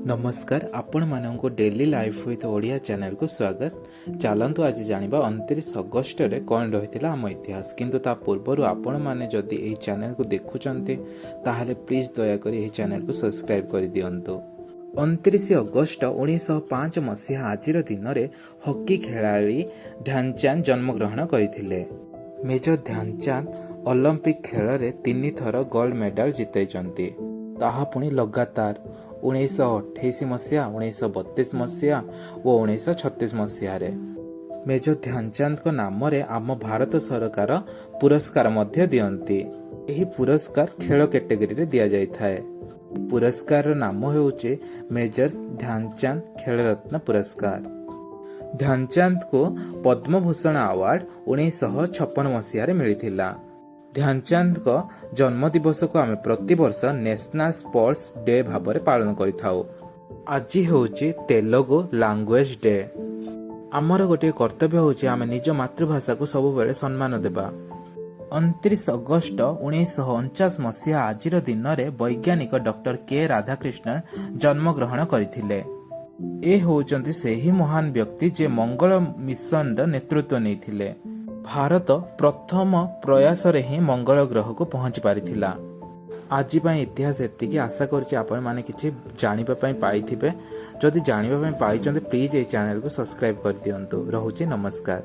नमस्कार आपण मानक daily life with Odia channel को स्वागत। चलतु आज जानिबा 29 अगस्ट रे कौन रही आम इतिहास। किंतु ता पूर्वर आपण माने जदि एही चैनल को देखुचंते ताहले प्लीज दया करी एही चैनल को सब्सक्राइब कर दियंतु। 29 अगस्ट 1905 मसीहा आजिर दिन रे हॉकी खिलाड़ी ध्यानचंद जन्मग्रहण करथिले। मेजर ध्यानचंद ओलंपिक खेल रे 3 थर गोल्ड मेडल जितैचंती, ताहा पुणी लगातार 1928 मसीहा, 1932 मसीहा और 1936 मसीह। मेजर ध्यानचंद को नाम रे आम भारत सरकार पुरस्कार मध्य दियंती। एही पुरस्कार खेल कैटेगरी रे दिया जाय थाए। पुरस्कार रो नाम हेउचे मेजर ध्यानचंद खेल रत्न पुरस्कार। ध्यानचंद को पद्म भूषण अवार्ड 1956 मसीह रे मिलिथिला। ध्यानचंद को जन्म दिवस को आम प्रति वर्ष नेशनल स्पोर्ट्स डे भाव में पालन करिथाउ। आज होउची तेलुगु लैंग्वेज डे। आमर गोटे कर्तव्य होउची आम निज मातृभाषा को सब बेले सम्मान देबा। 29 अगस्ट 1949 मसीहा आजिर दिन रे वैज्ञानिक डॉक्टर के राधाकृष्णन जन्म ग्रहण करथिले। ए होउचंती सेही महान व्यक्ति जे मंगल मिशन र नेतृत्व नैथिले। भारत प्रथम प्रयास रे ही मंगल ग्रह को पहुंच पारिथिला। आज इतिहास एतिकी। आशा करछि आपण माने किछि जानिबा पई पाइथिबे। जदि जानिबा पई पाइचंते प्लीज ए चैनल को सब्सक्राइब कर दियंतु। रहुछि नमस्कार।